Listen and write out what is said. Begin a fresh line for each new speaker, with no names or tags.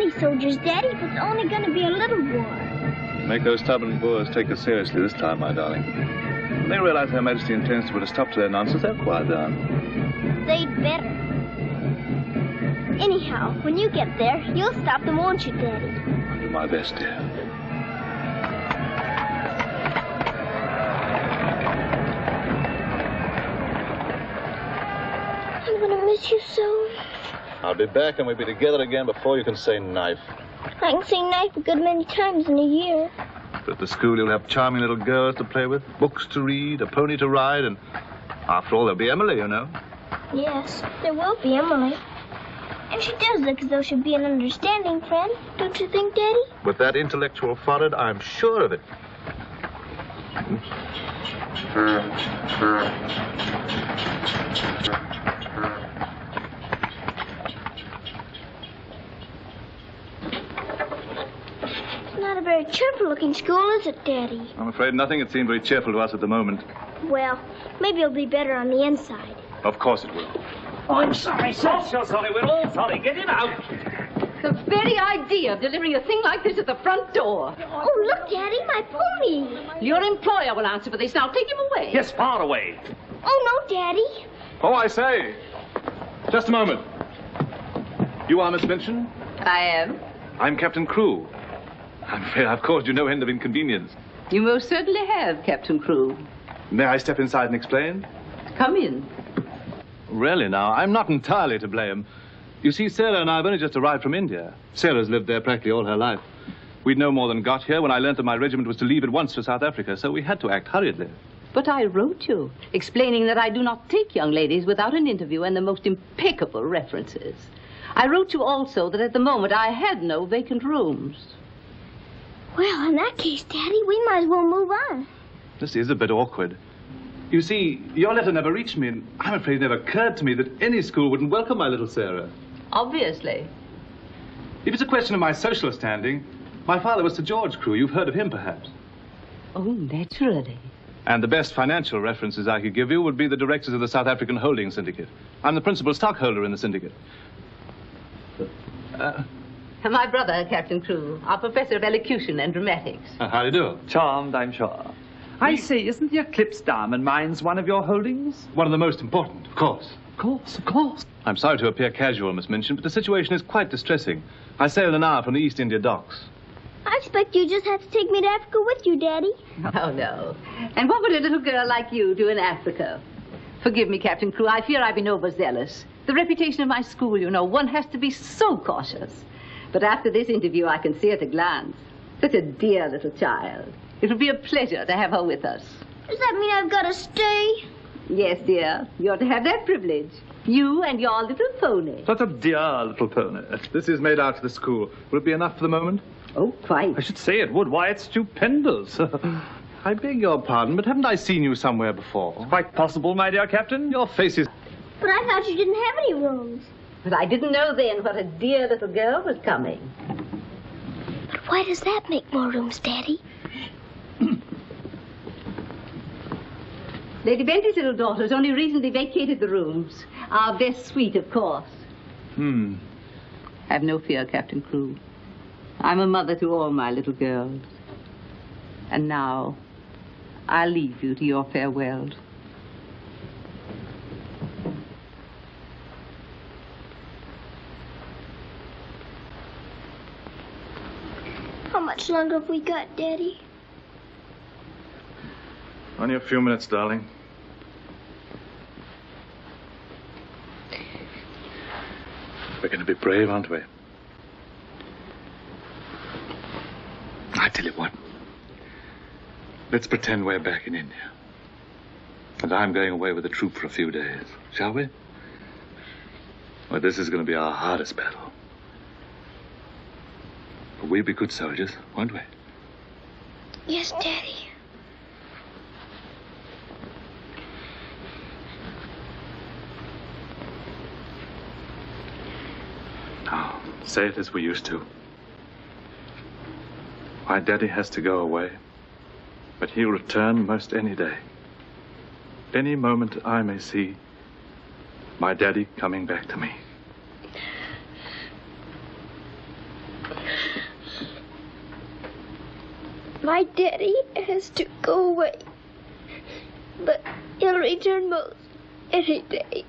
many soldiers, Daddy, but it's only going to be a little war.
Make those stubborn Boers take us seriously this time, my darling. When they realize Her Majesty intends to put a stop to their nonsense, they'll quiet down.
They'd better. Anyhow, when you get there, you'll stop them, won't you, Daddy?
I'll do my best, dear.
I'm going to miss you so.
I'll be back and we'll be together again before you can say knife.
I can say knife a good many times in a year.
But at the school you'll have charming little girls to play with, books to read, a pony to ride, and after all, there'll be Emily, you know.
Yes, there will be Emily. And she does look as though she'd be an understanding friend, don't you think, Daddy?
With that intellectual forehead, I'm sure of it.
It's not a very cheerful-looking school, is it, Daddy?
I'm afraid nothing had seemed very cheerful to us at the moment.
Well, maybe it'll be better on the inside.
Of course it will.
Oh, I'm sorry, sir. So sorry. We're all sorry. Get him out.
The very idea of delivering a thing like this at the front door.
Oh, look, Daddy, my pony.
Your employer will answer for this. Now, take him away.
Yes, far away.
Oh, no, Daddy.
Oh, I say. Just a moment. You are Miss Minchin?
I am.
I'm Captain Crewe. I'm afraid I've caused you no end of inconvenience.
You most certainly have, Captain Crewe.
May I step inside and explain?
Come in.
Really now, I'm not entirely to blame. You see, Sarah and I have only just arrived from India. Sarah's lived there practically all her life. We'd no more than got here when I learnt that my regiment was to leave at once for South Africa, so we had to act hurriedly.
But I wrote you, explaining that I do not take young ladies without an interview and the most impeccable references. I wrote you also that at the moment I had no vacant rooms.
Well, in that case, Daddy, we might as well move on.
This is a bit awkward. You see, your letter never reached me, and I'm afraid it never occurred to me that any school wouldn't welcome my little Sarah.
Obviously.
If it's a question of my social standing, my father was Sir George Crewe. You've heard of him, perhaps.
Oh, naturally.
And the best financial references I could give you would be the directors of the South African Holding Syndicate. I'm the principal stockholder in the syndicate.
My brother, Captain Crewe, our professor of elocution and dramatics.
How do you do?
Charmed, I'm sure. I say, isn't the Eclipse Diamond Mines one of your holdings?
One of the most important, of course.
Of course, of course.
I'm sorry to appear casual, Miss Minchin, but the situation is quite distressing. I sail in an hour from the East India docks.
I expect you just have to take me to Africa with you, Daddy.
Oh, no. And what would a little girl like you do in Africa? Forgive me, Captain Crewe. I fear I've been overzealous. The reputation of my school, you know, one has to be so cautious. But after this interview, I can see at a glance. Such a dear little child. It would be a pleasure to have her with us.
Does that mean I've got to stay?
Yes, dear. You're to have that privilege. You and your little pony.
What a dear little pony.
This is made out to the school. Will it be enough for the moment?
Oh, quite.
I should say it would. Why, it's stupendous.
I beg your pardon, but haven't I seen you somewhere before?
Quite possible, my dear Captain.
Your face is...
But I thought you didn't have any rooms.
But I didn't know then what a dear little girl was coming.
But why does that make more rooms, Daddy?
Lady Bentley's little daughter has only recently vacated the rooms. Our best suite, of course. Have no fear, Captain Crewe. I'm a mother to all my little girls. And now, I'll leave you to your farewells.
How much longer have we got, Daddy?
Only a few minutes, darling. We're going to be brave, aren't we? I tell you what. Let's pretend we're back in India. And I'm going away with the troop for a few days. Shall we? Well, this is going to be our hardest battle. But we'll be good soldiers, won't we?
Yes, Daddy.
Now, say it as we used to. My daddy has to go away, but he'll return most any day. Any moment I may see my daddy coming back to me.
My daddy has to go away. But he'll return most any day.